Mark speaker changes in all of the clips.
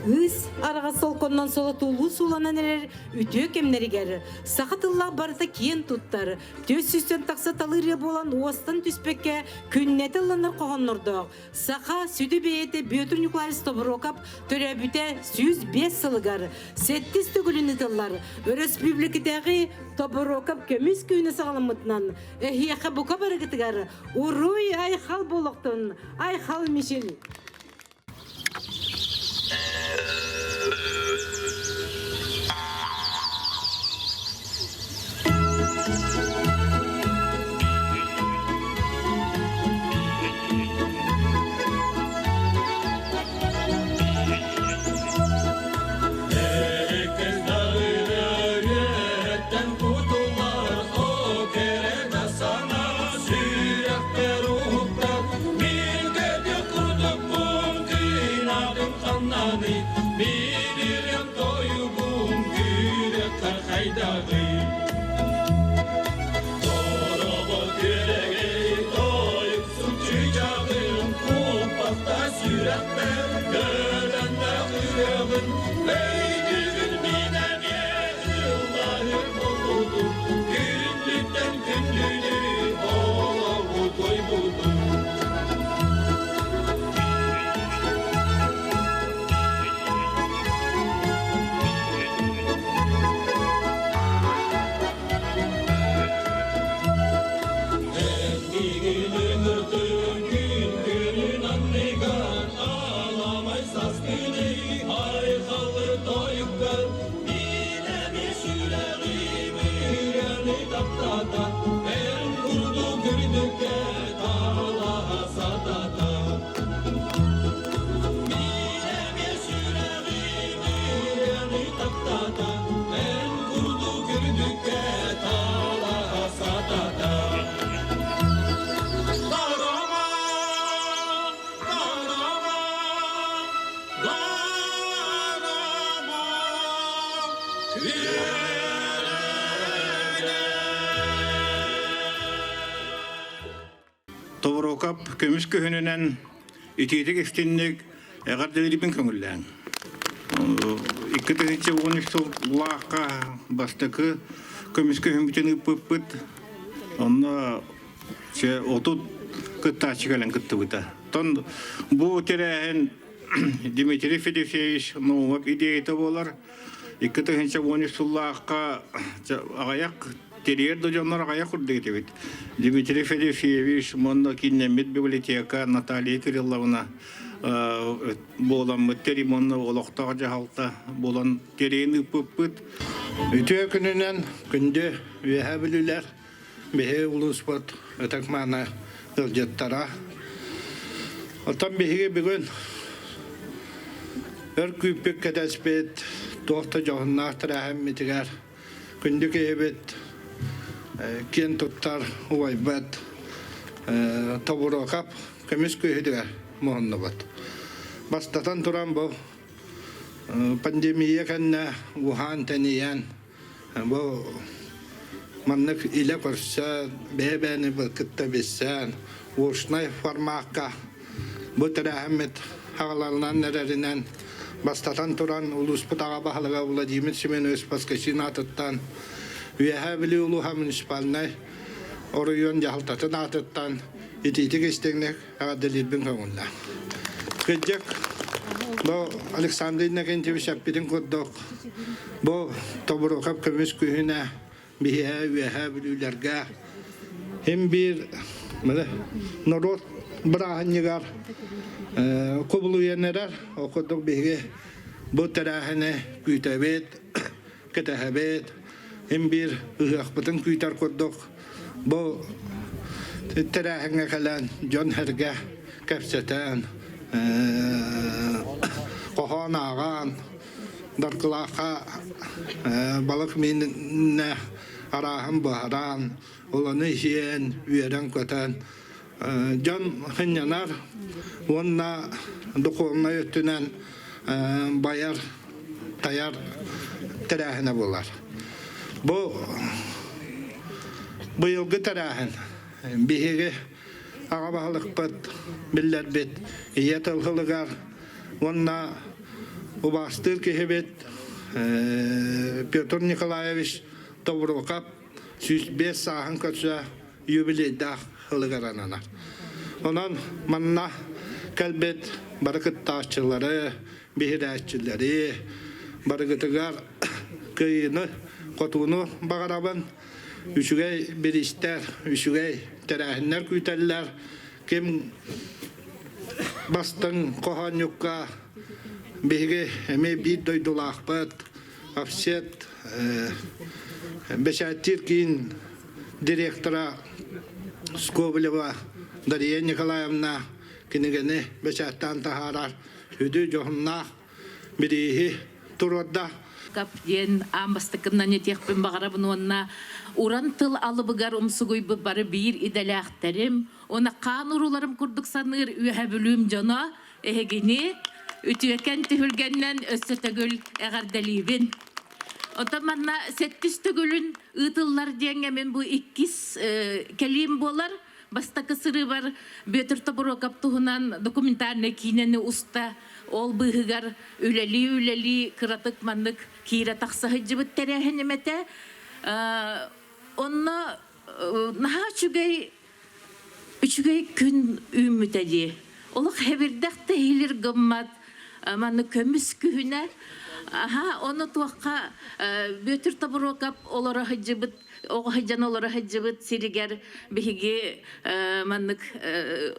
Speaker 1: Ыз араға солқоннан солатулу суланан әрер үтө кемнерігер. Сақытылла барыта кен туттар. Төс сүстен тақса талыры болан уастан түспекке күннеті ланыр қоғаннырдық. Сақа сүті бейеті бөтір нюкларис тобырокап төрі бүте 105 сылығар. Сеттіз түгіліні тыллар. Өріс публикетегі тобырокап көміз күйіні сағалымытынан. Эхияқа бұқа барығытығар. Уруй ай хал болықтын. Ай хал мешел.
Speaker 2: Tovrokap kömüs köhününen itidik istinlik eğardıribin köngüllän. 2013 laqqa bastakı kömüs köhün bütün ıpıpıt. Onda otut kıtta çıkalan kıttı bıta. Ton bu terehen Dmitri Fedosevich Novak ideyeti bolar. 2013 laqqa ağayak Терьер до джоннора я худдыгит бит. Дмитрий Федосеевич, монда кинемит библиотека Наталья Кирилловна болан мыттери монна олоқтаға жағалта болан терейін үппіт. Үтіе күнінен күнде веха білілер бейе ұлыспат өтік мана ылжеттара. Отан бейге бүгін өр күйпік кәдәспет тоқта жоғыннақтыр әхімметігер күнді кейбет кен туттар уайбат табурокап көміс көйдігер мұғынны бат. Бастатан туран бұл пандемия кәнна Wuhan тәниян бұл маннық илі көрсі бәйбәні бұл күтті бесен ұшнай формаққа бұл түрі әхімет ағаларынан нәрәрінен бастатан туран ұлыспыт аға бағылыға Владимир Семенович Паскашин атыттан Вехабили улуха муниципальный оройон жахылтатын атыттан ититик истеңнек ағадалирбин көңілді. Күддек, бұл Александр Иннокентьевич аппидин көрдік. Бұл тобырықап көміс күйіне бейе вехабилилерге hem bir народ бірағынығар көбілу енерер оқыдық бейге бұл тәрәхіне күйтәбет, кәтәхәбет hem bir ıhaqbıtın kuytar kurduk. Bu terahine kalan John Herge kapsatan qohan ağan darqlaqa balık minne arahım baharan olanı yiyen üyeden kotan John hınyanar onna dokunma ötünen bayar tayar terahine bular. Bu yılgı tarahen bihigi ağabalık pat biller bit iyet alhılıgar onna Убастыр кехебет Петр Николаевич Таврокап 105 сахан катса юбилейда хылыгаранана. Ondan manna kalbet barakıt taşçıları, bihirətçiləri, barakıtıgar kıyını, kotunu bağıraban, üçügey bir ister, üçügey terəhinlər küytəllər, kim bastın kohan yukka, bihge eme bir doydulaqbət, afset, beşattirkin direktora Скоблева Дарья Николаевна кинегене бечаттан тахарар хүдү жохунна бирихи туродда
Speaker 3: капден амбастыкымнан етекпен бағарабын онна уран тыл алыбыгар умсугуйбы бары бир иделяхтерим она кан уруларым курдук саныр үйәбүлүм жона эхегини үтүекен түһүлгеннен өссөтөгүл эгардалибин Отаманна сеттис төгөлүн ытыллар деңе мен бу 2 келим болар. Бастакы сыры бар Бөтөр Тобурокап туһунан документарный кинени уста ол быһыгар үлели кыратык маннык кире таксаһы жыбыт терехенемете. Онна наха үчүгей күн үмүтеди. Олық хебирдәкте хилер гыммат манны көмүс күһүнә. Aha, onu tuğqa Bötür Тобурокап олара hıcıbıt, o hıcan olara hıcıbıt siriger bihigi manlık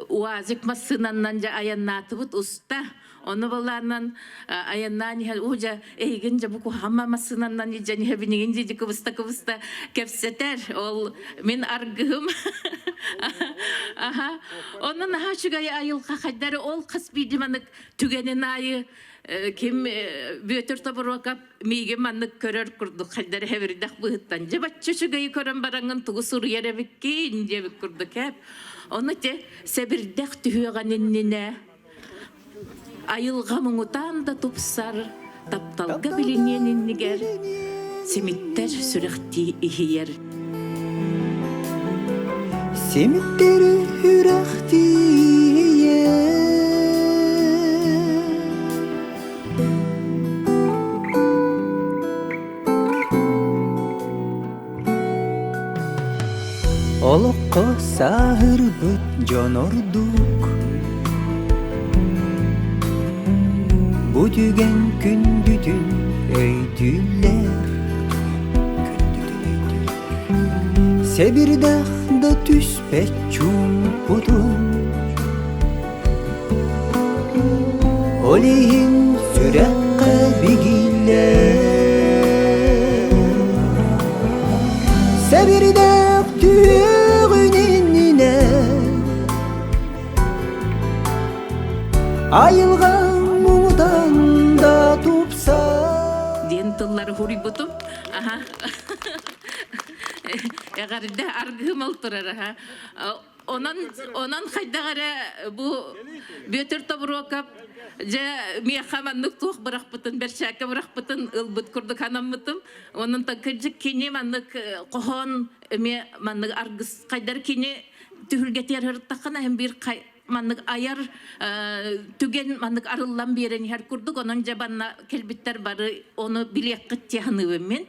Speaker 3: uazık masınanlanca ayannatıbıt usta. Onu balarından ayannan hal uca eğince bu hamma masınanlan yiyeceğin hebinince kıvısta kepseter ol min argığım. Aha, onun ha şugayı ayıl kakadları ol kasbidi manlık tügenin ayı kim Bötür Тобурокап миге маннык көрөр курдук халдар хевирдак быһыттан жабаччы шугай көрөн бараңын тугу сурьеребикки инжебик курдук хеп оны те себирдак түһүганинне айылга муңутан да тупсар тапталга билинениннигер семиттер сүрехти ихиер
Speaker 4: семиттер хүрехти Olukko sahırbıt jonorduk Bu dügen kündüdün öydüller Sebirdağda tüspet çumpudun Olihin sürekka bigiller Sebirdağ tüğünine Ayılgan muğdan da tupsa
Speaker 3: diyen tılları huri butum. Aha. Eğer de argım altırar ha. Onan haydagara bu Bötür Тобурокап ja miyahamanlık tuğ bırakpıtın berşaka bırakpıtın ılbıt kurduk hanamıtım. Onun takıcık kini manlık kohon manlık argız kaydar kini tühülgeter hırttakana hem bir manlık ayar tügen manlık arıllan bir yerini her kurduk. Onun jabanna kelbitler barı onu bilek kıtçı hanıvımın.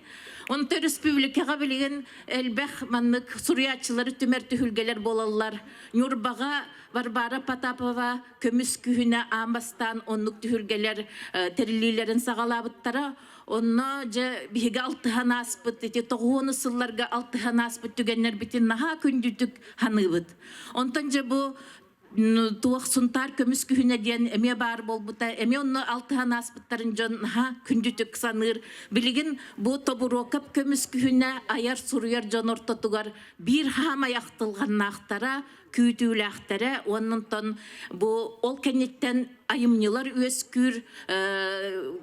Speaker 3: Onu da Respublikaga bilgen elbek manlık Suriyaçıları tümer tühülgeler bolallar. Nurbaga Barbara Patapova kömüs kühüne ambastan onluk tühülgeler terililerin sağalabıttara. Onna ja bihige altıhan aspıt, toğunu sıllarga altıhan aspıt tügenler bitin naha kündütük hanıbıt. Ondan ja bu tuğ suntar kömüs kühüne diyen eme bar bol buta, eme onu altıhan aspıtların jon naha kündütük sanır. Biligin bu Тобурокап kömüs kühüne ayar suruyar jon ortatugar bir hama yaktılgan nahtara, kütülahtara, onundan bu ol kennetten ayımnyılar öskür,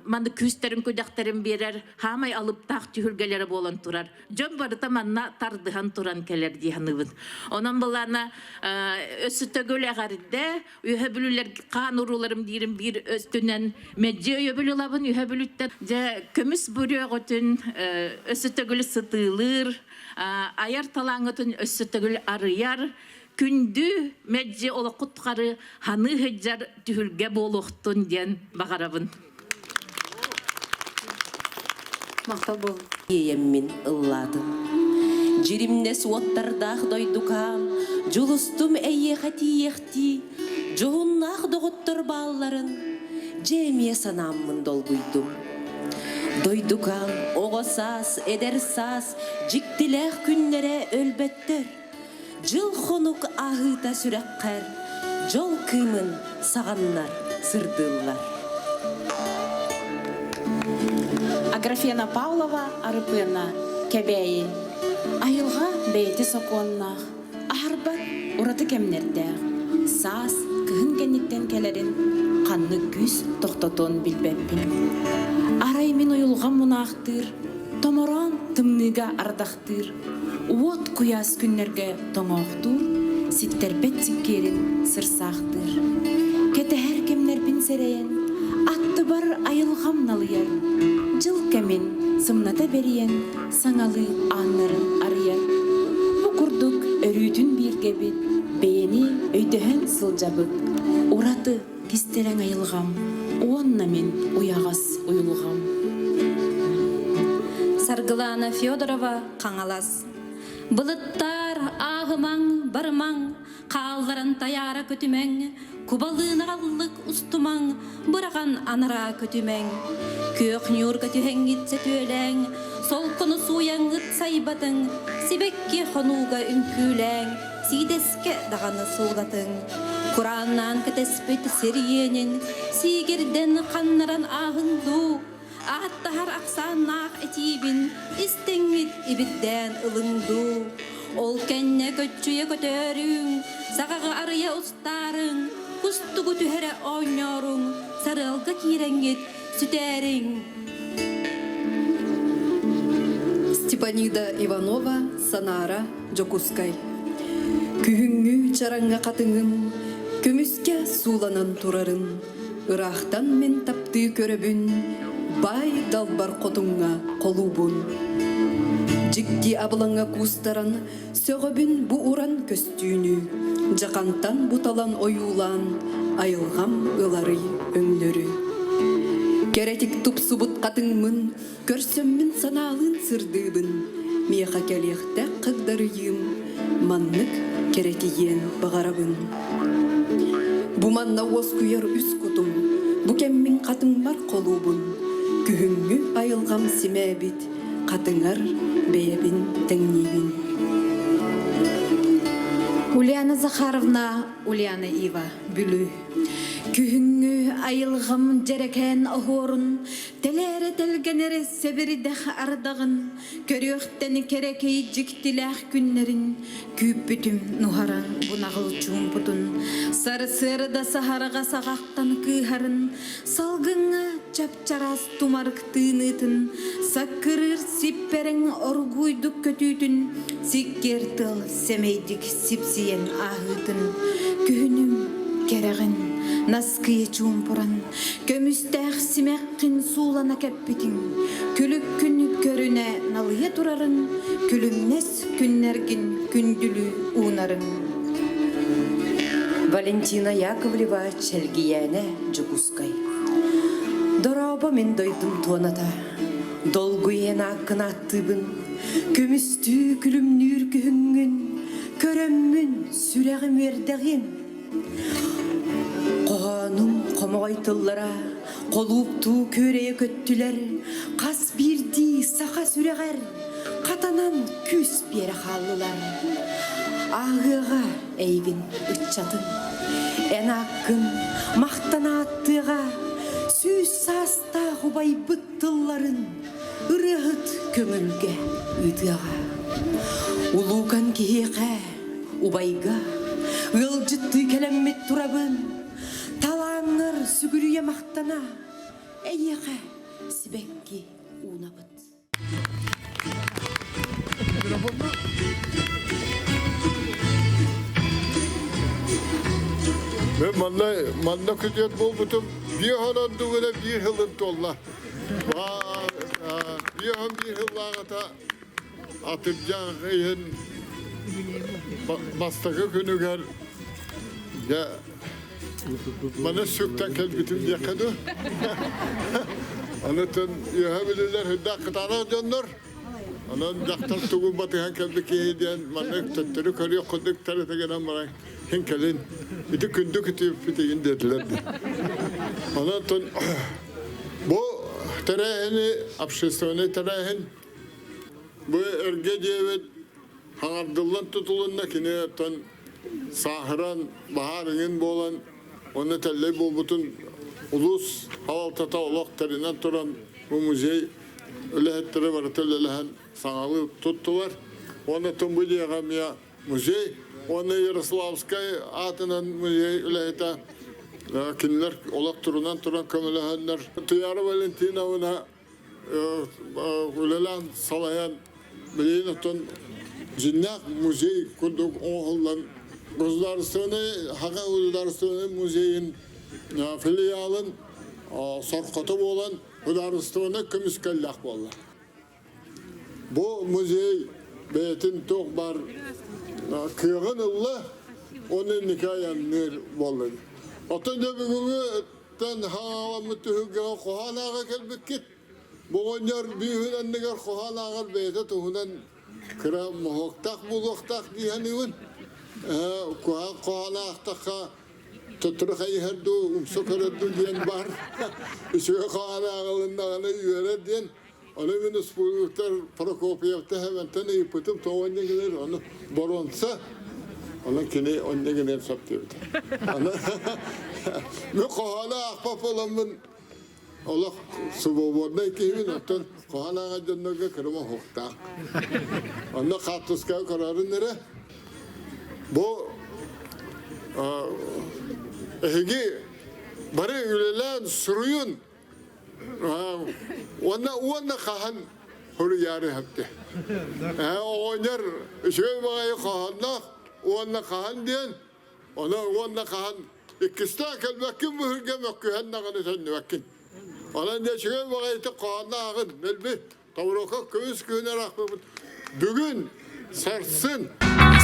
Speaker 3: mandı küsterim ködakterim berer, hamay alıp tağ tühülgelere bolan turar. Jon barıta manna tardıhan turan keler diyanıbın. Onun bulana ösütögöle garide, ühebülüler kan urularım diyelim bir östünen medya ühebülülabın ühebülütten. Kömüs bürüye götün ösütögölü sıtılır, ayar talağıtın ösütögölü arıyar, kündü medya ola kutkarı hanı hıccar tühülge boluktun diyen bağarabın.
Speaker 1: Мақтал бол.
Speaker 5: Иеммин ылладым. Жиримне суоттардах дойдукам, жулустум эйехати, жугуннах доготтор балларын, жемие санаммын долгуйдум. Дойдукам, оғосас, эдерсас, жиктилех күннере өлбеттер. Жыл хонук ахыта сүреккер, жол кымын сағаннар, сырдыллар.
Speaker 6: Аграфена Павлова арыпына кебейи. Айылға бейті соқуаннақ. Ахарбат ураты кемнердәғ. Сас кыһын кенниттен келерин қанны күз тоқтотон билбеппин. Арай мен ойылған мұнақтыр. Томорон тымныға ардақтыр. Уот куяс күннерге тоңоқтыр. Ситтербет сиккерин сырсақтыр. Кете her кемнер бин серейен. Атты бар айылғам налыяр. Жыл кемен сымната бериен саңалы аннарын арыяр. Бу курдук өрүтүн биргебит, бейени өйдөһөн сылжабыт. Ураты кистерең айылгам, уонна мен уягас уюлгам.
Speaker 7: Саргылана Федорова қаңалас. Былыттар ағымаң, бармаң, қалдарын таяра көтімең, кубалыны қаллық ұстымаң, бұраған анара көтімең. Көк нюр көтіхен гитсе төләң, сол күні суяң ғыт сайбатың, себекке қонуға үнкіләң, сидеске дағаны сұлдатың. Құраннан кәтеспет сериенін, сигерден қаннаран ағынду, аттахар ақсаннақ әтибін, істеңмет ибідден ылыңду. Ол кәнне көтчүйе көтөрің, сағаға арыя ұстарың, құстығы түхәрі ойнарың, сарылға киреңгет сүтәрің.
Speaker 8: Степанида Иванова, Санара, Жокускай. Күхүңгү чараңга катыңым, көмүскө сууланан турарын, ырахтан мен тапты көрөбүн, бай далбар котуңга колубун. Жикки абылаңа кустаран, сөгөбүн бу уран көстүүнү, жакантан буталан оюлан, айылгам ылары өңлөрү. Керетик тупсубут катыңмын, көрсөммүн санаалын сырдыбын, меха келехте кыгдарыйым, маннык керетиен багарабын. Бу манна оз күйер үс кутум, бу кеммин катың бар колубун, күхүңгү айылгам симебит, катыңар бейебин теңнибин.
Speaker 6: Ульяна Захаровна, Ульяна Ива, Бүлү. Күхүңгү айылгам жерекен охорун, телере телгенери себиридех ардагын, көрөктени керекей жиктилех күннерин, күппүтүм нухаран бунагыл чумпутун, сары сырда сахарага сагактан кыхарын, салгыңа чапчарас тумарыктыынытын, саккырыр сипперең оргуйдук көтүтүн, сиккертыл семейдик сипсиен ахытын, күнүм керегин наскые чумпуран, көмүстәх симеккин суулана кеппитин, күлүк күн көрүнө налыя турарын, күлүмнес күннергин күндүлү уунарын.
Speaker 5: Валентина Яковлева, Челгияне, Жокускай. Дороба мен дойдум туаната, долгуен акын аттыбын, көмүстүү күлүмнүр күхүңгүн, көрөммүн сүрегим вердегин. Қоғаным қомағайтыллара, қолупту көрее көттілер, қас бірді сақа сүрегер, қатанан күс бері қалылар. Ағыға әйбін үтчатын, ән аққын мақтана аттыға, сөз саста ғубай бұттылларын, ұрығыт көңілге үтіға. Улуған кейеқә, убайға, ылжытты келеммет турабын, талаңыр сүгірüye мақтана, әйеқә сібекке унабыт.
Speaker 9: Мен манна күтет болбутум, bir hanandı öyle bir yılın tolla. Bir han bir yıllağıta atımcan kıyın bastakı günü gel. Ya bana sökten kelbitim diye kadı. Anıtın yaabilirler hüdda kıtana dönür. Anan daktar tuğun batıhan kelbi ki diyen mannek töttürü körüyor kuduk tarıta gelen bana hinkelin. İti kündü kütü fitiğin dediler. Anıtın bu terehini apşistoni terehin bu erge diyevet hangardıllan tutulunna kine ton sahiran baharının bolan onu telley bu bütün ulus havaltata olaklarından turan bu muzey ölehetleri var tellelehen sanalı tuttular. Onu tüm bu diyegamiya muzey onu Yaroslavskay atının muzey ölehete kimler olak turundan turan kömülehenler. Tıyarı Valentina ona ölelen salayan bileyim otun cinnak muzey kurduk oğullan Gözdaristani, Haga Gözdaristani muzeyin filialın sarkatı olan Gözdaristani kümüskellak bolla. Bu muzey beytin çok bar kıyığın ılla onun nikayanır bolla. Otun da bugün havalı tühüge kohanağa kelbek git. Bu oynar büyüğün neger kohanağa beyte tuhunan kıra muhoktak buloktak diyenivin. Kohana aktakka tutturuk ayherdu umsokaradu diyen bar. Şu kohana ağalında yöre diyen. Onu ben uspuluklar Prokopyev'te hemen tane yıpıtıp tavanca gider onu boronsa. Ona kini onne gider saptırdı. Ne kohana akpap olanın Allah subobodna kimin otun kohana ağacındaga kırma hokta. Onda kartuska kararı nere? Bu ehgi bari ülelen sürüyün ona kahan huru yarı hepti. Oynar şöyle bağayı kahanla ona kahan diyen ona kahan ikista kelbekin bu hürge mekkuhen nağını sen nüvekkin. Ona ne şöyle bağayı kahanla ağın nelbi tavroka köyüz köyüne rahmet. Bugün sarsın.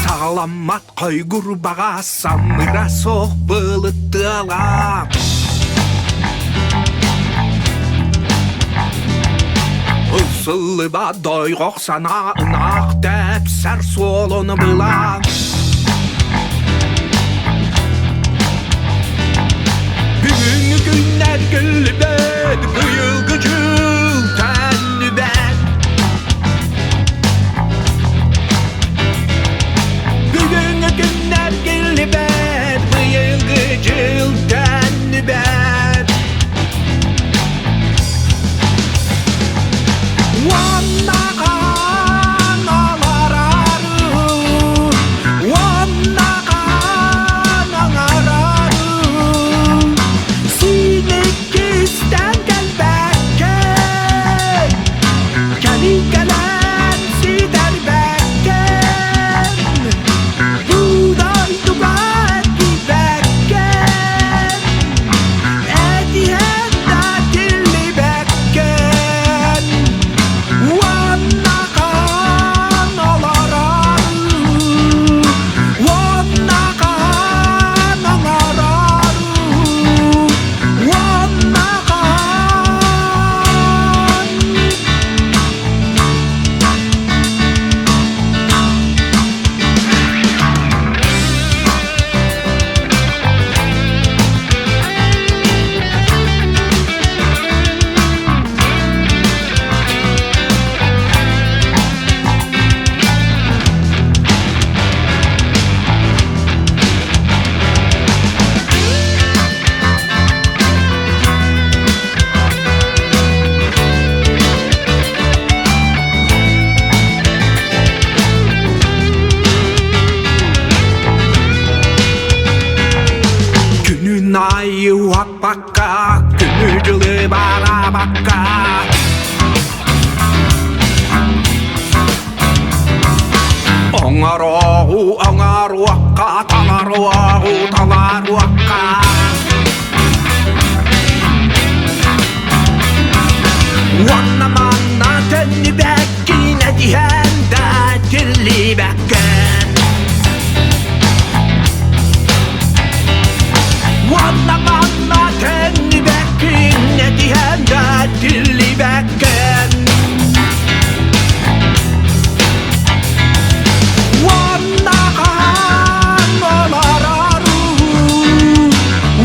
Speaker 10: Sağlammat koy gurbağa samıra soğuk bılıttılar. Isılıba doyğoq sana ınaq dep ser solunu bılan. Bugün günler gülbet bu yıl gıcıl tennübet. Günler gelibet, bu yıl gıcıldan nübet. Vanna kanalar arı, vanna kanalar arı. Sinek isten gelbekke, keli gelen sider bekke. Ayı hak bakka, günücülü bara bakka. Onar vakka, talar vakka. Vanna manna tenni bekkine dihenda tilli bekken. Vanna manna tenni bekkine dihenda tilli tüybekken Vannakan olar aru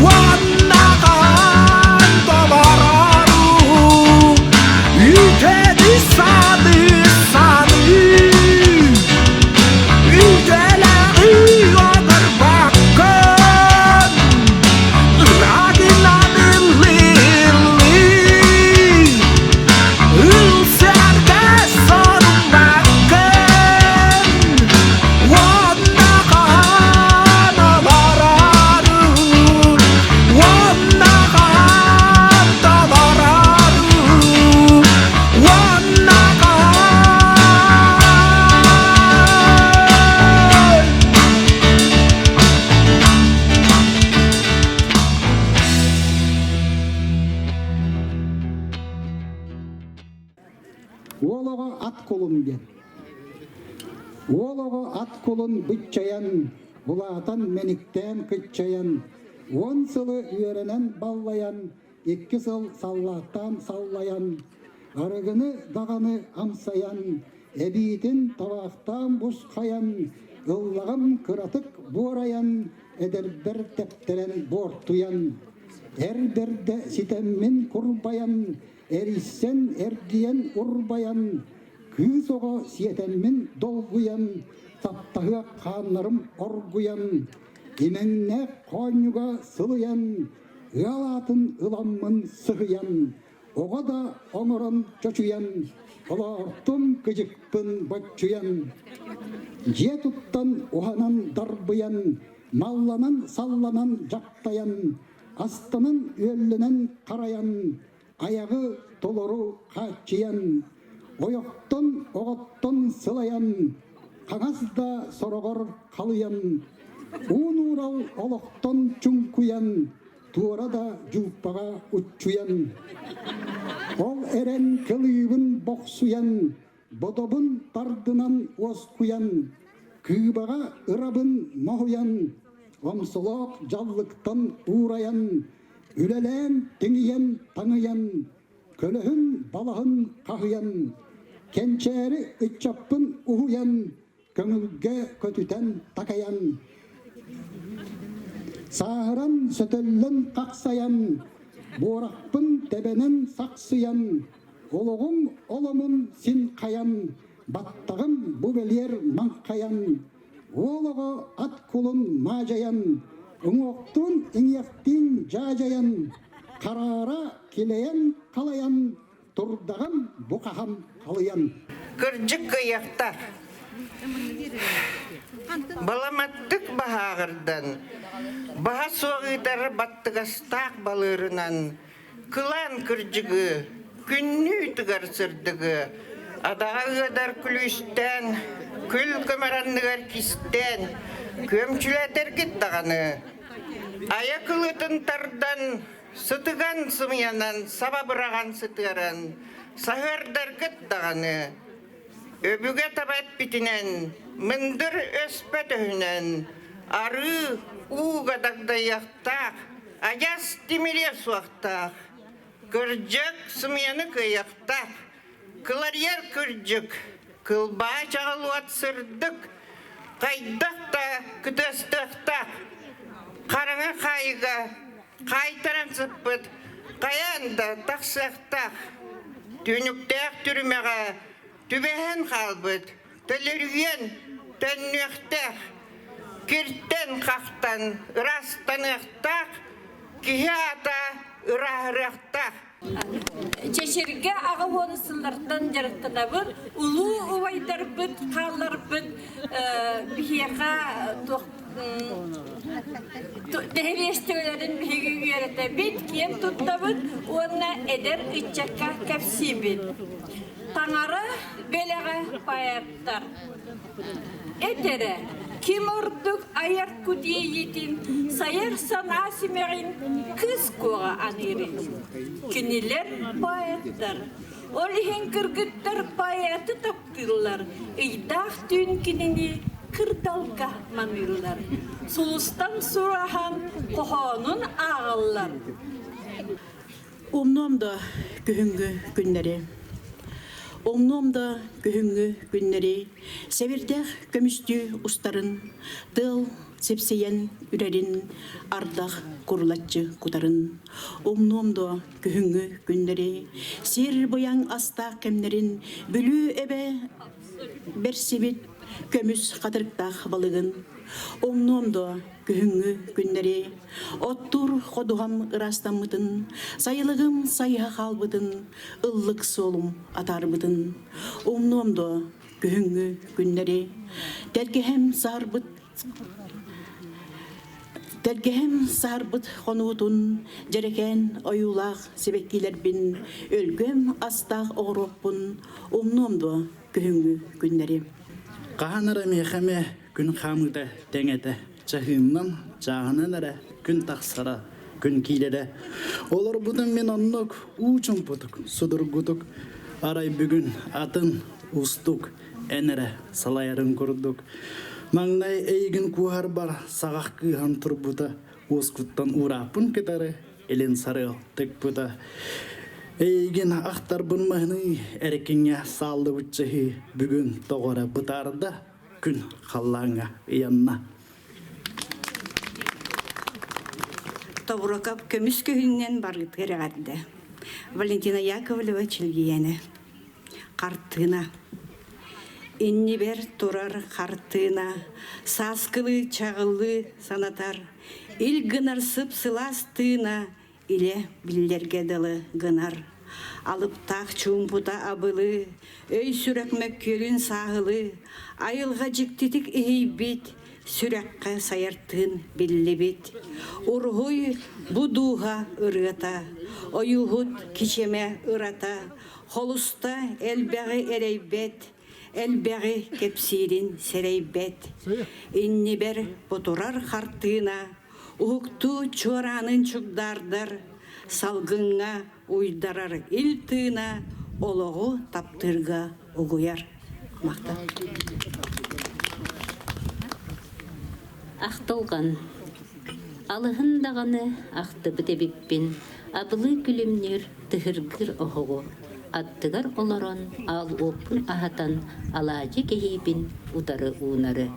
Speaker 10: Vannakan dolar aru Ütedi sadı sadı Üteleri olur bakın Ragina lilli Ülserde sorun bakın Vannakan olar aru Vannakan dolar aru Vannakan
Speaker 11: Олоға ат колун бер. Олоға ат колун бытчаян, булатан мениктен кытчаян. 10 сылы үйеренен баллаян, 2 сыл саллаттан саллаян. Арыгыны дағаны амсаян, эбитин табақтан бушқаян. Ыллағым кыратык бораян, эдербер тептерен бортуян. Эрберде ситеммин курбаян, эриссен эрдиен урбаян. Кызоға сиетеммин долгуян, саптағы қанырым оргуян. Именне қойнуға сылыян, ылатын ыламмын сығыян. Оға да оңырын чочуян, олартым кыжықпын бачуян. Же туттан оғанан дарбыян, малланан салланан жақтаян. Астанын өлінен қараян, аяғы толыру қачиян. Ойоқтын оғыттын сылаян, қағазда сорығыр қалыян. Унурал олықтын чүнкуян, туырада жууппаға ұтчуян. Ол әрен кылыыбын боқсуян, бодобын тардынан оскуян. Кыыбаға ырабын мохуян, омсылық жаллықтан ураян. Үлелен теңиян таңыян, көліхін балahın қағыян. Кенчәрі үтчаппын ұхуян, көңілге көтітен такаян. Сағыран сөтелін қақсаян, борақпын тебенен сақсыян. Олығым олымын син қаян, баттағым бұбелер маңқаян. Олығы ат құлын мажаян, ұңоқтын іңяқтин жажаян. Қарара келеян қалаян, тұрдағым бұқағым қалыян.
Speaker 12: Кыржык кыяқтар. Баламаттык бағағырдан, баға соғыдары баттығастақ балырынан, кылан кыржыгы, күнні үтігар сырдығы, адаға ғадар күлістен, күл көміранныгар кистен, көмчіләтер кеттағаны. Аяқылытын тардан, сытыған сымянан, сабабыраған сытыран, сағырдар кеттағаны. Öbüge tabat bitinen, mındır öspet öhünen, arı uğadakda yaktaq, ayas dimile suaktaq, kırcık sımyanı kıyaktaq, kılar yer kırcık, kılbağa çağılvat sırdık, kaydakta kütöstüktaq, karına kayga, kaytaran sıppıt, kayanda taksıktaq, tünüktek türmeğe, Tübehen kalbıt, tölürgen, tönnüktək, kirtten kaktan, rastanıktaq, kihata, ırahırıktaq.
Speaker 7: Çeşirge ağı onu sınırdan jarıttınabın, ulu uvaydarбыт, қалларбыт, бихеға Tehleştörlerin bihi görete bit, kim tuttabıt, ona eder içecekka kapsibit. Tanara beleğe bayattar. Etere, kim orduk ayar kudiye yitin, sayar sana simerin, kız koğa anirin. Kiniler bayattar. Olihin kırgıttar bayatı taptırlar. İydağ dün kinini kırdalga manırlar. Sulustan surahan kohonun ağıllar.
Speaker 1: Omnomda kühüngü günleri. Omnomda kühüngü günleri. Sevirdek kömüstü ustarın. Tıl sepseyen ürerin. Ardaq kurulatçı kutarın. Omnomda kühüngü günleri. Sir boyan asta kemlerin. Bülü ebe bersibit kömüs katırıktaq balığın. Omnomda kühüngü günleri. Ottur koduham ırastamıdın. Sayılığım sayıha kalbıdın. Illık solum atarbıdın. Omnomda kühüngü günleri. Delgehem sarbıt konutun. Cereken oyulaq sebekkiler bin. Ölgöm astaq oğropun. Omnomda kühüngü günleri.
Speaker 13: Qahanara mehame gün xamıda dengede. Çahımdan çağınanara gün taksara gün kilere. Olar budan men onnok uçun putuk sudur gutuk. Aray bugün atın ustuk enere salayarın kurduk. Mangday eygin kuhar bar sağak kıhan turbuta. Uskuttan urapın ketare elin sarı tek puta. Eygin aktar bunmahını erkinge saldı uççahi bugün doğara butarda gün xallanga yanna.
Speaker 14: Таврокап көміс күйінен барғыт кереғарды. Валентина Яковлева Чилгияне. Қартына. Инни бер турар қартына. Саскылы, чағылы санатар. Ил гынар сып сыластына. Иле биллерге дылы гынар. Алып тақ чумпута абылы. Өй сүрәкмәк көрін сағылы. Айылға жіктетік бит. Сүрәккә саяртын билли бит. Ургуй будуға ырыта. Ойуғыт кичеме ырата. Холуста әлбәғі әрейбет. Әлбәғі кепсирин серейбет. Инни бер бұтурар қартына. Уғықту чуаранын чугдардар. Салгынға уйдарар илтына. Олығы таптырға угуяр. Мақта.
Speaker 15: Ақталған. Алыхын дағаны ақты бітебіппен, абылы күлімнер тұхыргыр оғығы. Аттығар оларон ал опын ахатан алажы кехейбін удары унары.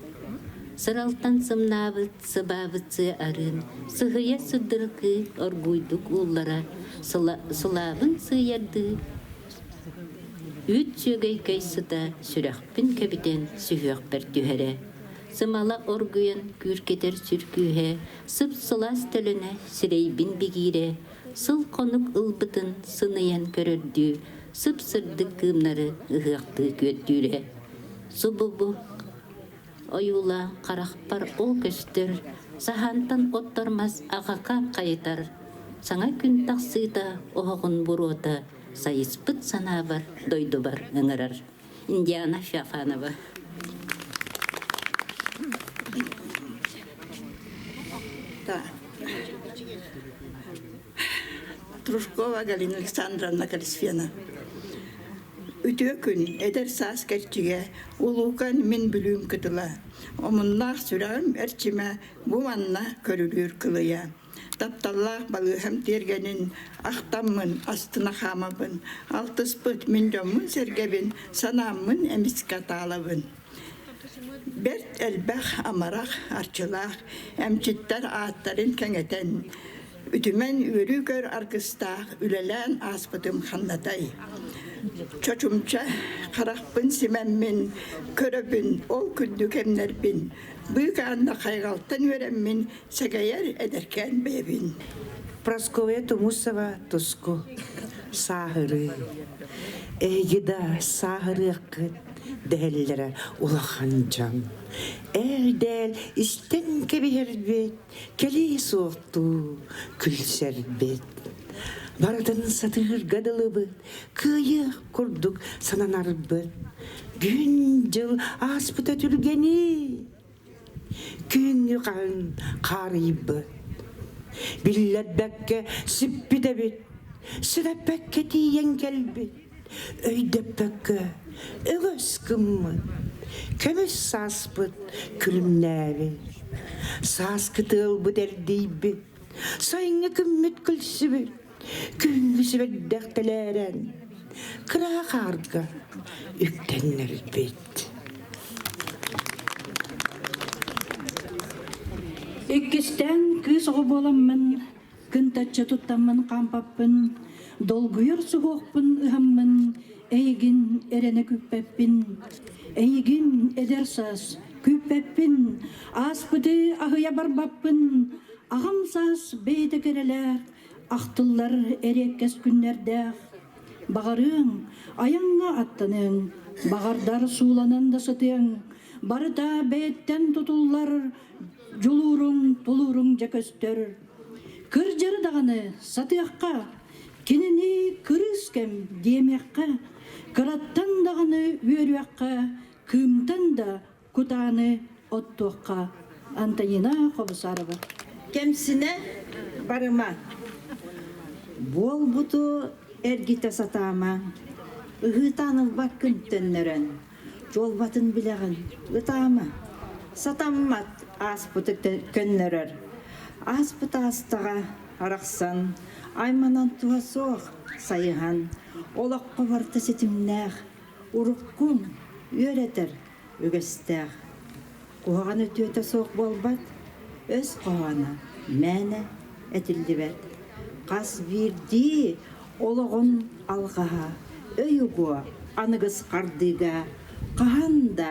Speaker 15: Сыралтан сымнабыт, сыбабытсы арын, сығыя сұдырқы оргуйдық уллара, сылабын сыярды. Үт сөгей кайсыда сүрәқпін көбітен сүйек бір түхәрі. Сымала оргуян күркетер сүркүйе, сып сылас төліне сірейбін бігире, сыл қонық ылбытын сыныян көрірді, сып сырдық кымнары ұғақты көттүре. Субыбы ойула қарақпар ол көстір, сахантан оттармас ағақа қайтар. Саңа күн тақсыда оғын бұрота, сайыспыт сана бар, дойду бар ыңырар. Индиана Шафанова.
Speaker 14: Трушкова Галина Александровна Калисфена. Үтө күн эдер саас кәрчіге улуукан мен бүлүүм кытыла. Омуннақ сүрәгім әрчіме бу манна көрүлүр кылыя. Тапталлах балыхам тергенин ақтаммын астына хамабын. 60 миллионмын сергебин санаммын эмиске таалабын. Берт әлбәх амарақ арчылақ әмчиттер аттарын кәңетен. Үтімен үрі көр арқыстақ үлелән аспытым қаннатай. Чочумча қарақпын семәммен көрөбін ол күнді кемнербін. Бұйқа анна қайғалтын өреммін сәгәйер әдеркен бәйбін.
Speaker 16: Прасковья Тумусова Туску сағыры. Эгида сағыры қыт дәллері улаханчам. Әрдәл істен кебербет, келей соқту күлсербет. Баратын сатыр гадылыбыт, күйі күрдік сананарбыт. Күн жыл аспыта түргені, күн юқан қарибыт. Биллет бәкке сүппіде бет, сүрәп бәкке тиен келбет. Өйдеп бәкке өгөз кыммыт, көміс саспыт күлімнәбет. Сас кытыл бұд әрдейбет, сайыңы күммет күлсібет, Күнгісі бәддәқтілерін. Кырақ арға үктеннер бет.
Speaker 17: Эккестен кыз оғыболаммын, күн тачы туттаммын қампаппын, долгуйыр суғоқпын ұхаммын, әйгін әрене күппәппін, әйгін әдерсас күппәппін, аспыды ағыя барбаппын, ағамсас бейді керелер, ақтылар әреккес күннердәқ. Бағарың, аяңға аттының, бағардар суланан да сытың, барыта бәйттен тұтулар, жулурың, тулурың жакөстөр. Кыр жары дағаны сатыяққа, кенені кырыскем демеққа, кыраттан дағаны өріяққа, кымтан да кутаны оттуаққа. Антонина Қобысарова.
Speaker 14: Кемсіне барыма. Бол бұты әргіті сатама. Үгітаныл бак күнттеннерін. Жол батын білеген. Үтама. Сатаммат аспыты көннерер. Аспыты астаға арақсан. Айманан туға соқ сайыған. Олаққа барты сетімнәқ. Ұрыққым өретер үгістәқ. Қоған өтөті соқ болбат. Өз қоғана мәні әтілді бәт. Қас бірді олығын алғаға. Өйігі анығыз қардыға. Қағанда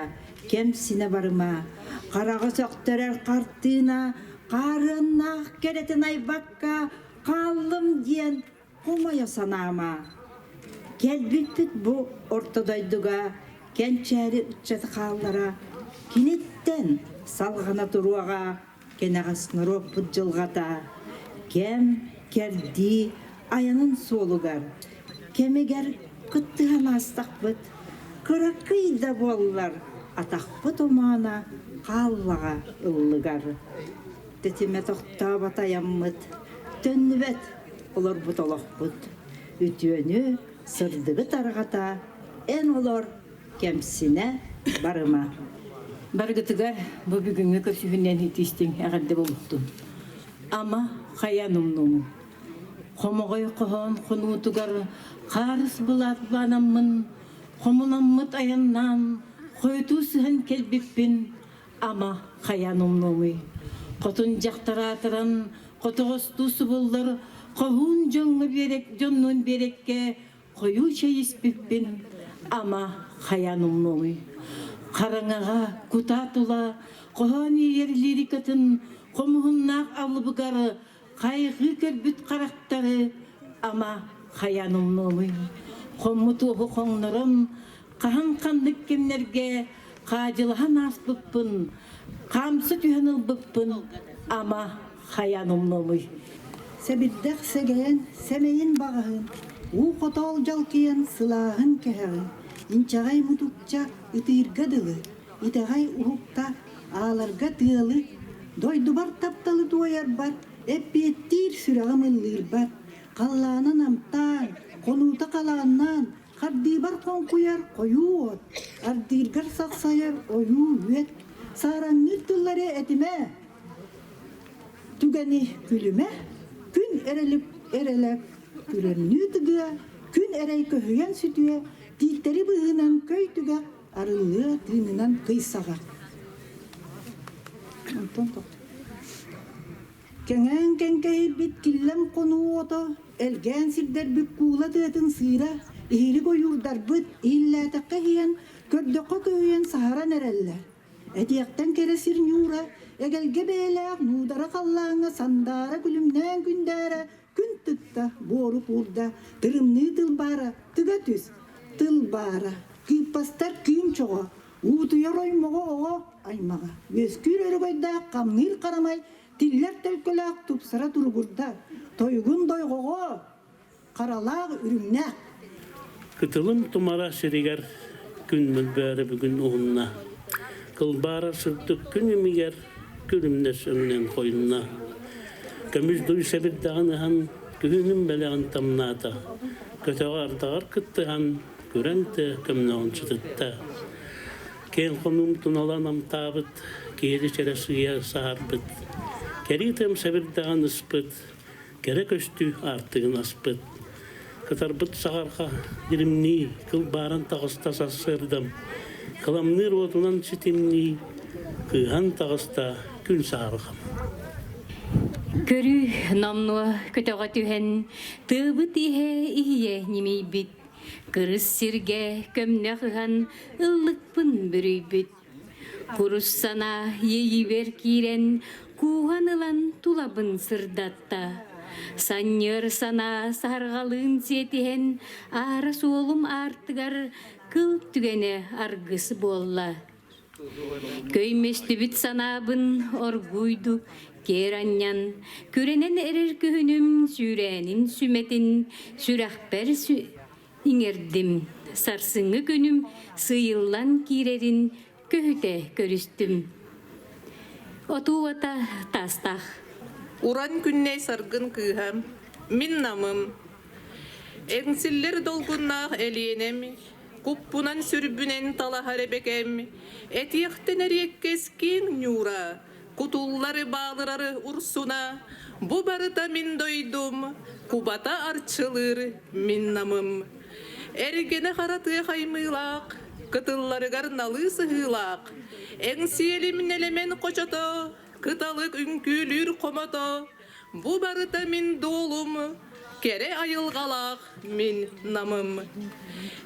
Speaker 14: кемсіне барыма. Қарағы соқтырар қартына. Қарынақ керетін айбаққа. Қалым ден қомая санама. Келбітпіт бұ ортодайдыға. Кенчәрі үтчәті қалдара. Кенеттен салғана тұруаға. Кенағасын роппыт жылғата. Кем керді аянын солугар. Кемегер күттіған астақпыт. Кырақыйда болылар. Атақпыт омана қаллаға ұллығар. Тетіме тоқта батаяммыт. Төннібет олар бұт олақпыт. Үтіөні сырдығы тарғата. Ән олар кемсіне барыма.
Speaker 1: Баргытыгар бу бүгүнгө көпсүгүнен хитистин агадde болуптум. Ама хаянумнум. Хомогой кохон хунутугар карыс булат банаммын. Хомунаммыт аяннан хойту сыһын келбиппин. Ама хаянумнумы. Котун жактаратыран котогосту субулдар кохун жоңу берек жоннун берекке кою чейиспиппин. Ама хаянумнумы. Қараңаға күтатыла, қоғаны ерлері кетін, қомығыннақ алыбығары, қайғы көрбіт қарақтары, ама қаянымнымы. Қомытуғы қоңнырым, қахан қандық кемнерге, қажылған аспыппын, қамсы түйіныл бұппын, ама қаянымнымы.
Speaker 11: Сәбіддәқ сәгәйін, сәмейін бағағын, у қотол жалкиен сылағын кәғын. Инчагай мутукча ытырга дылы, итагай ухукта аларга тыылы, дойдубар тапталы дуаяр бар, эппеттир сүрағым ыллыр бар, қалланын амтан, конута қаланнан, қардибар қонқуяр қою от, ардиргар сақсайар ою үет, сараңны тыллары әтіме, түгәні күліме, күн әрелеп күренні түгі, күн әрей көхіген сүтіе, Титтері бұғынан көйтіға, арылы тынынан қыйсаға. Кәңән кәңкәй бит килләм қону ота, әлгән сирдер бүк кула тыатын сыйра, ихири қойурдар бұд, илләтіққа хиян, көрдөққа көйен сахаран әрәлләр. Әтияқтан кәресір нюра, әгәлге бәйләқ, нудара қаллаңа, сандара күлімнән күндәрі, күн тұтта, бору пурда, тырымны тылбара, тыға түс. Тыл бара, күйпастар күйім чоға, уытуяр оймоға оға аймаға. Өскүр өрігойда қамныр қарамай, тиллер төлкөләк тұпсыра тұрғырда, тойғын дойғоға, қаралақ үрімнәк.
Speaker 18: Кытылым тумара сиригер күн бәрі бүгін оғынна. Кылбара сұрдық күн емігер күлімнес өңінен қойынна. Көміз дұй сәбірдағыныған күнім бәліған тамната. Көтеғардағар күттіған көрәнті көмнауын çıtıtta. Кен қонум тұналан амтабыт, кейді чәрәсуя сағарбыт. Кәритім сәбірдаған ұспыт, Gerek östü artığın aspıt. Kıtarbıt sağarka dirimni, kıl baran tağısta sassırdım. Kılamnır otunan sitimni, kıhan tağısta gün sağırkam.
Speaker 15: Көрү намну көтөгө түһен тыбыт ihe ие нимейбит. Кырыс сирге көмнө кыхан ыллыкпын бүрүйбүт. Курус сана ейибер кирен кууганылан тулабын сырдатта. Саньыр сана саргалын сетиен ара суолум артыгар кыл түгене аргысы болла. Көйместүбүт санабын оргуйду кераньян, күренен эрер күхүнүм сүрэнин сүметин сүрэхпер иңердим. Сарсыңы күнүм сыйыллан кирерин көһүтэ көрүстүм. Отуата тастах.
Speaker 19: Уран күнней саргын кыһам, мин намым. Эңсиллер долгуннаах элиенеми, куппунан сүрбүнен талахаребекем, этиехтенереккескин нюра, кутуллары bağlırары урсуна, бу барыта мин дойдум, кубата арчылыр мин намым. Эргене харатыа хаймылак, кытыллары гарналы сыгылак, эңсиелимин элемен кочото, кыталык үңкүлүр комото, бу барыта мин долум, кере айылгалак мин намым.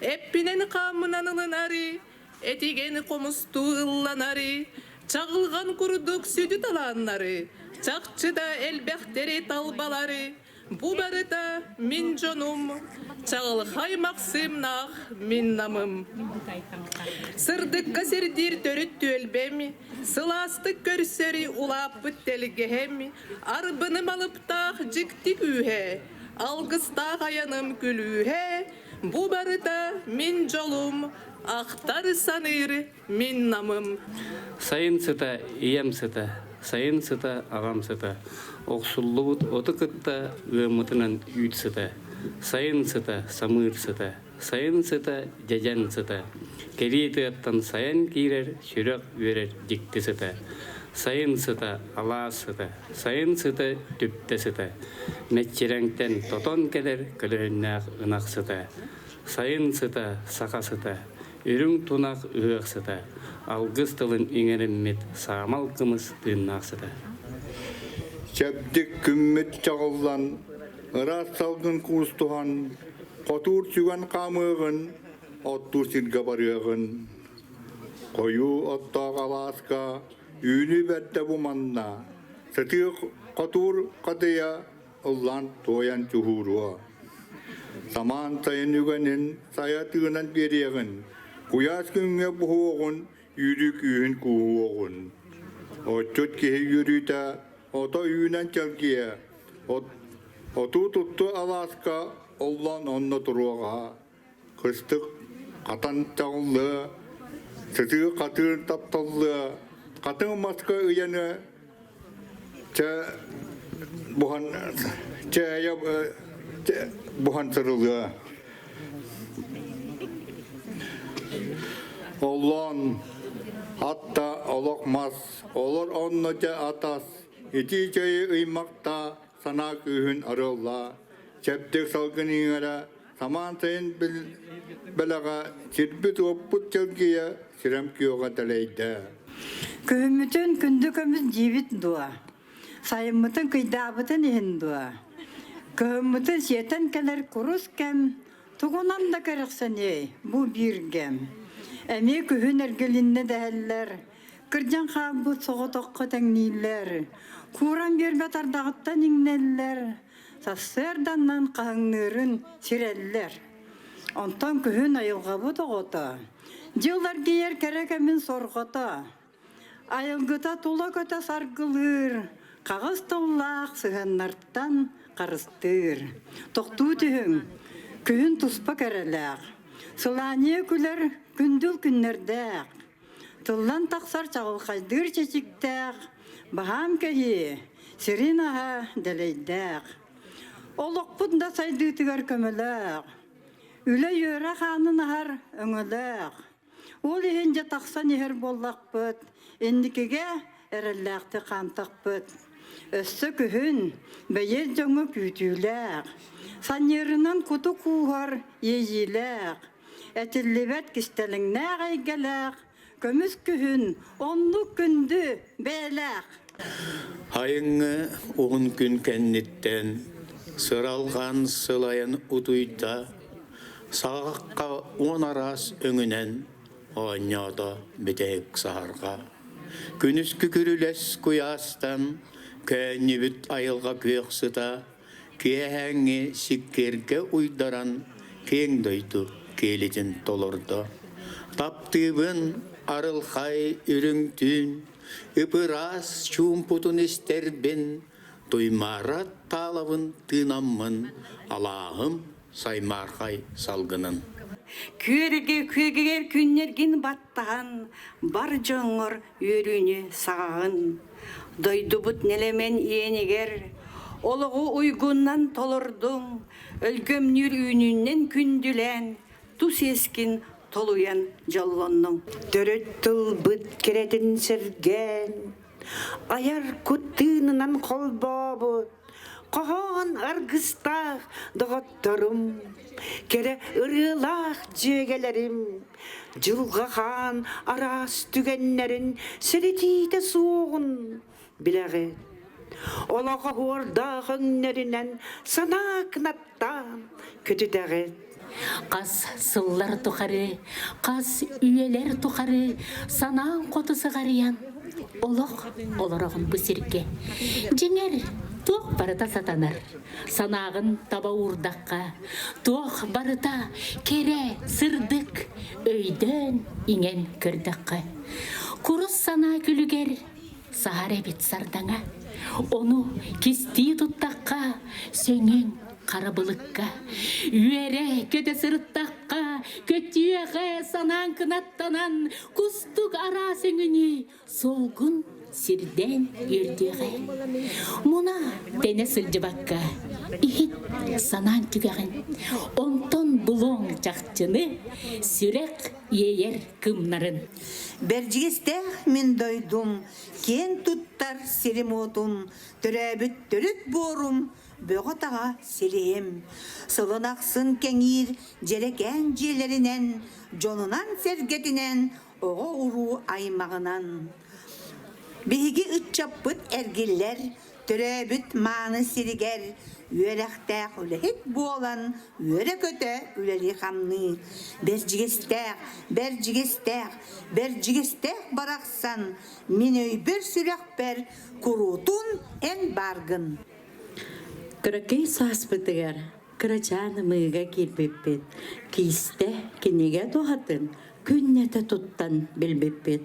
Speaker 19: Эппинен камынан ылынари, этиген комусту ылланари, чагылган курдук сүдү таланнары, чакчыда элбехтери талбалары, бу барыта мин жонум, чагылхай максымнах мин намым. Сырдыкка сирдир төрүттү элбеми, сыластык көрсөри улап бүттелгехеми, арбыным алыптах жиктик үйе, алгыстах аяным күлүүе, бу барыта мин жолум, ақтар саныр мин намым.
Speaker 20: Сайын сыта, ием сыта, сайын сыта, ағам сыта, оқсуллуғыт оты кытта, өмытынан үйт сыта, сайын сыта, самыр сыта, сайын сыта, жажан сыта, керейті аттан сайын кейрер, сүрек верер дикті сыта, сайын сыта, ала сыта, сайын сыта, түпті сыта, мәтчерәңтен тотон келер, көлеріннәқ ынақ сыта, сайын сыта, сақа сыта, үрің тунақ ұғық сыта, алғыз тылын еңеріммет, сағамал кымыз тыыннақ сыта.
Speaker 9: Чәбдік күммет чағылдан, ырас салғын куыстуған, қотур сүген қамығын, оттур сирге барығын. Қойу оттақ аласқа, үйні бәтті бұманна, сыты қотур қадыя, ұллан тоян чухуруа. Саман сайын үгенін, саятығынан берегін, Куяс күнге бұғуғын, үйрік үйін күғуғын. Отчет кеге үйріта, ота үйінен келгея. Оту тұтты аласқа, олан онны тұруға. Қыстық қатан тағылы, сытығы қатыр тапталы, қатын масқа үйені, бұған сырылы. Олан, атта олықмас, олар онныca атас, ити жайы ұймақта сана күйін арылла, чәптік салғын еңірі, саман сайын біліға, сірбіт оппыт келгея, сірем күйоға тәлейді.
Speaker 11: Күйімітін күнді көміз жебіт дуа, сайымытын күйдабытын ехін дуа. Күйімітін сетен келер құрыс кәм, тұғынан да кәріқсіне, бұ биргем. Әме күхін әргелінне дәлілер, кірден қабы соғытоққа тәңнейлер, куран бербет ардағыттан еңнелілер, сассырданнан қағыңнырын сирелілер. Онтан күхін айылға бұты ғота, жылдар кейер кәрекемін сорғота, айылғыта тұла көте сарғылыр, қағыз тұллақ сығаннарттан қарыстыр. Тоқту түхін, күхін тұспа кәреләқ, сылания күлер күнділ күннердәқ, тыллан тақсар чағылқайдыр чечіктәқ, бағам кәйі, сиренаға дәлейдәқ. Олық бұнда сайдытығар көміләқ, үлі үйірі қанын ағар өңіләқ. Ол ехенде тақсан ехер боллақ бұд, ендікеге әріләқті қантақ бұд.
Speaker 21: Өссө күһүн бәйел жоңы күтүләк. Санерынан куту куһар ейиләк. Әтиллебәт кистәлеңнәг әйгәләк. Көмүс күһүн онлу күндү бәләк.
Speaker 22: Хайыңы оғын күн кәннеттен, сыралған сылайын ұтуйда, сағаққа он арас өңінен, оңняда бітек сағарға. Күніс күкірілес құястан, кәні бүт айылға көқсыта, кәңі сиккерге ұйдаран, кең дойду келетін толырды. Таптыбын арылхай үріңтін, Ипырас чумпутун истербин, туймарат талавын тынаммын, Алағым саймархай салгынын.
Speaker 21: Күрге күннерген баттаған, бар жоңыр өрүні сағын. Дойду бұт нелемен иенегер, олығы уйгуннан толырдың, өлгөмнүр үнінен күнділен, тус ескін толуян жаллонның. Дөрөт тыл бұт керетін сірген, аяр күттінінен қолбабыт, қоған арғыстақ дұғаттарым, кере ұрылақ жегелерім, жылғақан арас түгеннерін сіретейді соғын біләғі. Олаға ордағыңнерінен санақнаттан көтідәғі.
Speaker 15: Қас сыллар тұқары, қас үйелер тұқары, санаң қотысы ғариян. Олық оларағын бүсірге. Жеңер, тоқ барыта сатанар. Санағын таба урдаққа. Тоқ барыта кере сырдық. Өйден ingen көрдіққа. Құрыс сана күлігер, сағар әбет сардаңа. Оны кесті тұттаққа, сөңен қарабылыққа, үйере көте сырттаққа, көтүйеғе санан кынаттанан, күстік ара сөңіні, солғын сирден ердеғе. Мұна тәне сылжыбаққа, ихит санан түгәғін, онтон бұлон жақчыны, сүрек ейер кымнарын.
Speaker 23: Бәржігістәқ мен дойдум, кен туттар серемотум, түрәбіт түрік борум, бөғатаға селейім. Сылынақсын кәңір жерекән желерінен, жонынан сәргетінен, оға ұру аймағынан. Беге үтчаппыт әргелер, түрәбіт маны сирігер, Үйерәқтәқ үләхет болан, үйерә көтә үләли қамны. Бәржігістәқ барақсан, мен өйбір сүрәқ бәр, құрутун ән баргын.
Speaker 21: Күрәкей саспытыгар, күрәчаны мыйға келбеппет, кейсті кенеге тоғатын, күннеті тұттан білбеппет.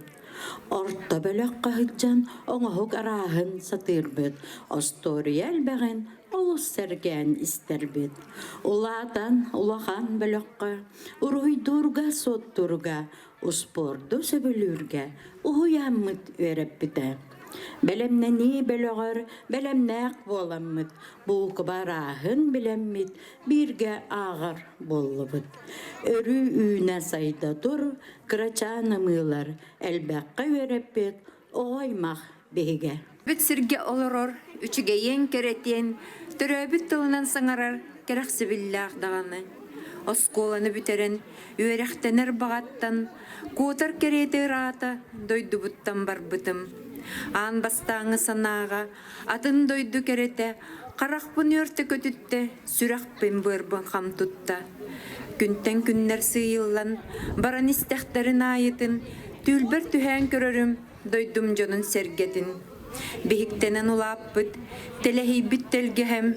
Speaker 21: Орта бөлөк қағытжан, оңығық арағын сатырбет, осториял бәғін, олыс сәрген істербет. Улатан, улахан бөлөкқа, уруйдурга соттурга, успорду сөбілүрге, уйаммыт өреппіті. Бәлемнәне бөлөгөр, бәлемнәк боламмыт, бұлқы барағын білеммит, бірге ағыр болыбыт. Өрі үйіне сайда тұр, күрәчаны мылар, әлбәққа өреппет, оймақ беге.
Speaker 5: Бүт сірге олырор, үчігейен керетен, түрәбіт тылынан саңарар, керақсы білләқ дағаны. Осколаны бүтерен, үйерәқтенер бағаттан, қотар кереті ұрата, дойды бұттан бар бұтым. Ан бастаңы санаға, атын дойду керете, қарақпын өрті көтітті, сүрақпен бұрбын қам тұтта. Күнтен күннер сыйыллан, баран істәқтерін айытын, түлбір түхән көрірім, дойдум жонын сергетін. Бейіктенен ұлаппыт, телехей бүттелгіхем,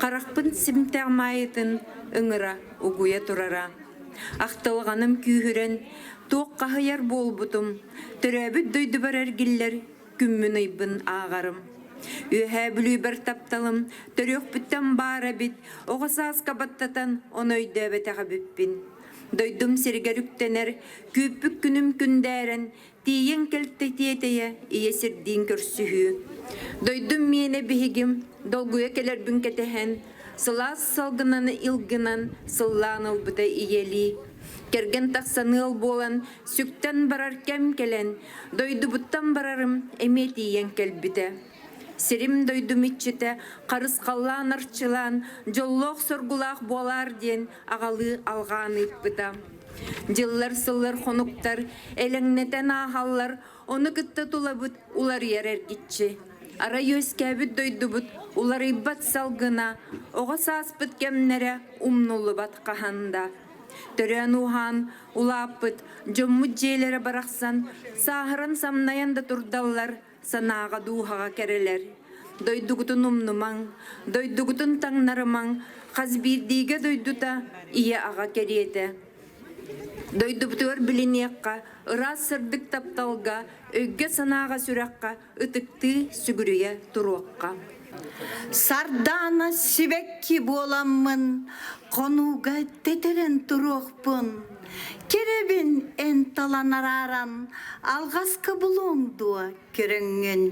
Speaker 5: қарақпын сімтәғмайытын, ыңыра, угуя тұрара. Ақтылғаным күйірен, тоқ қағыяр болбутым, түрәбіт дойды бар әргілер, күммін ұйбын ағарым. Үйәе бүлі бір тапталым, түрек бүттен бары бит, оғысаз қабаттатан оны өйді бәтіға бүппін. Дойдым сергер үктенер, көппік күнім күндәрін, тейен кәлтті тетея, иесірден көрсіхі. Дойдым мені бігім, долгуя келер бүн кәтіхен, сылас салғынаны илгынан, сылланыл бұта иели. Керген тақсаныл болан, сүктен барар кәм келен, дойды бұттан барарым, әметиен кәлбіті. Сирим дойдум итчите, қарысқаллан арчылан, жоллоқ сұргулақ болар ден ағалы алған иппыта. Жыллар сыллар хонуктар, элеңнетен ахаллар, оны кытта тулабыт, улар ерер гитчи. Ара өскәбіт дойдубыт, улар иббат салгына, оға саспыт кемнере умнулы бат қаханда. Төрен ухан, улаппыт, жоммут жейлері барақсан, сағырын самнаянда турдаллар, санаға духаға керелер. Дойдугутун умнумаң, дойдугутун таңнарымаң, қазбирдиге дойдута ие аға кереті. Дойдубутуар білінеққа, ырас сырдық тапталға, өйге санаға сүраққа, ытықты сүгіріе тұруаққа.
Speaker 23: Сардана сибекки боламмын, конуга тетерен туруқпын. Керебин эн таланараран, алғасқы бұлыңды көріңін.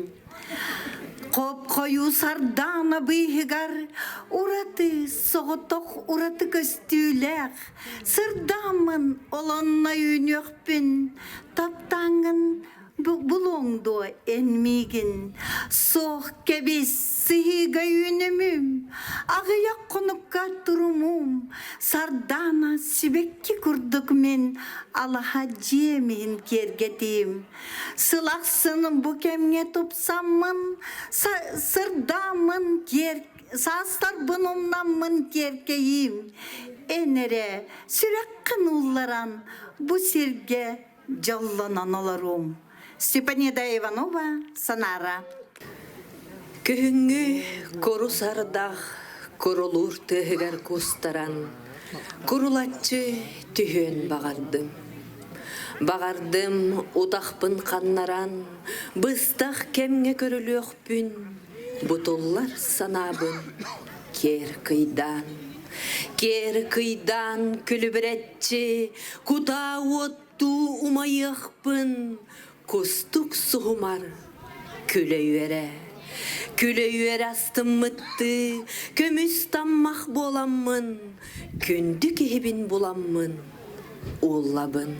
Speaker 23: Қоп қою сардана бейгар, ураты соғытоқ ураты көстүләқ. Сырдамын оланна үйнөқпін, таптаңын бұлыңды энмеген. Соқ кебес сыйға үйнімім, ағыяқ қоныққа тұрымым. Сардана сибекки күрдік мен, алаға жемейін кергетім. Сылақсының бүкемге топсамын, сырдамын састар бұнымнамын керкейім. Энере сүрекқін ұлларан бұ серге жалланан оларым. Степанida Иванова, Санара.
Speaker 2: Күхіңгі кору сардақ, корулур түйігер кустаран, корулатчы түйен бағардым. Бағардым удақпын қаннаран, бұстақ кемге көріліөқпін, бұтыллар санабын, кер кыйдан. Кер кыйдан күлібіретчі, кута отту умайықпын, кустук суғымар күле үйері астым мұтты, көміс таммақ боламмын, күнді кебін боламмын, оллабын.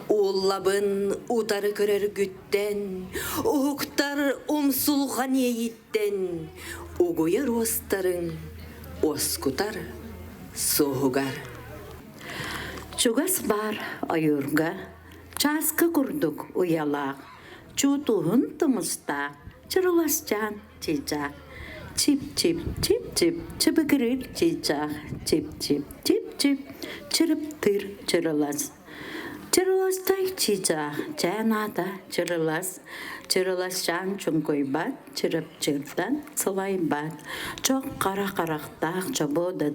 Speaker 2: Оллабын утары көрер күттен, ұқтар омсулған ейіттен, ұғойыр остарын, оскутар соғығар.
Speaker 21: Чугас бар айырға, часкы күрдік ұялақ, чутуғын тымыстақ, чырыласчан чичақ, чип-чип-чип-чип, чыбыкырыр чичақ, чип-чип-чип-чип, чырыптыр чырылас. Чырыластай чичақ, чайната чырылас, чырыласчан чүнкөйбат, чырып-чырптан сылайбат, чоқ қара-қарақтақ чабода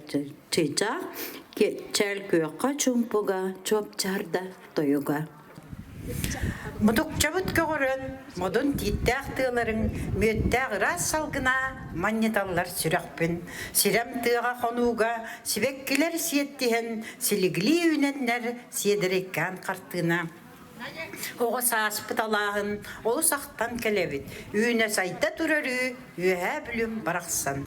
Speaker 21: чичақ, чәл күйіққа чүмпуға, чопчарда тойуға.
Speaker 3: Мұдық жабыт көғырын, мұдын титтәқ тығыларын, мөттәқ рас салғына маннеталар сүрәқпін. Сирем тыға қонуға, сибеккілер сиеттіхін, сілігілі үйненлер седіреккен қартығына. Оғы саспыт алағын, олы сақтан келебіт. Үйіне сайта тұрары, үйе білім барақсан.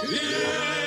Speaker 4: Yeah.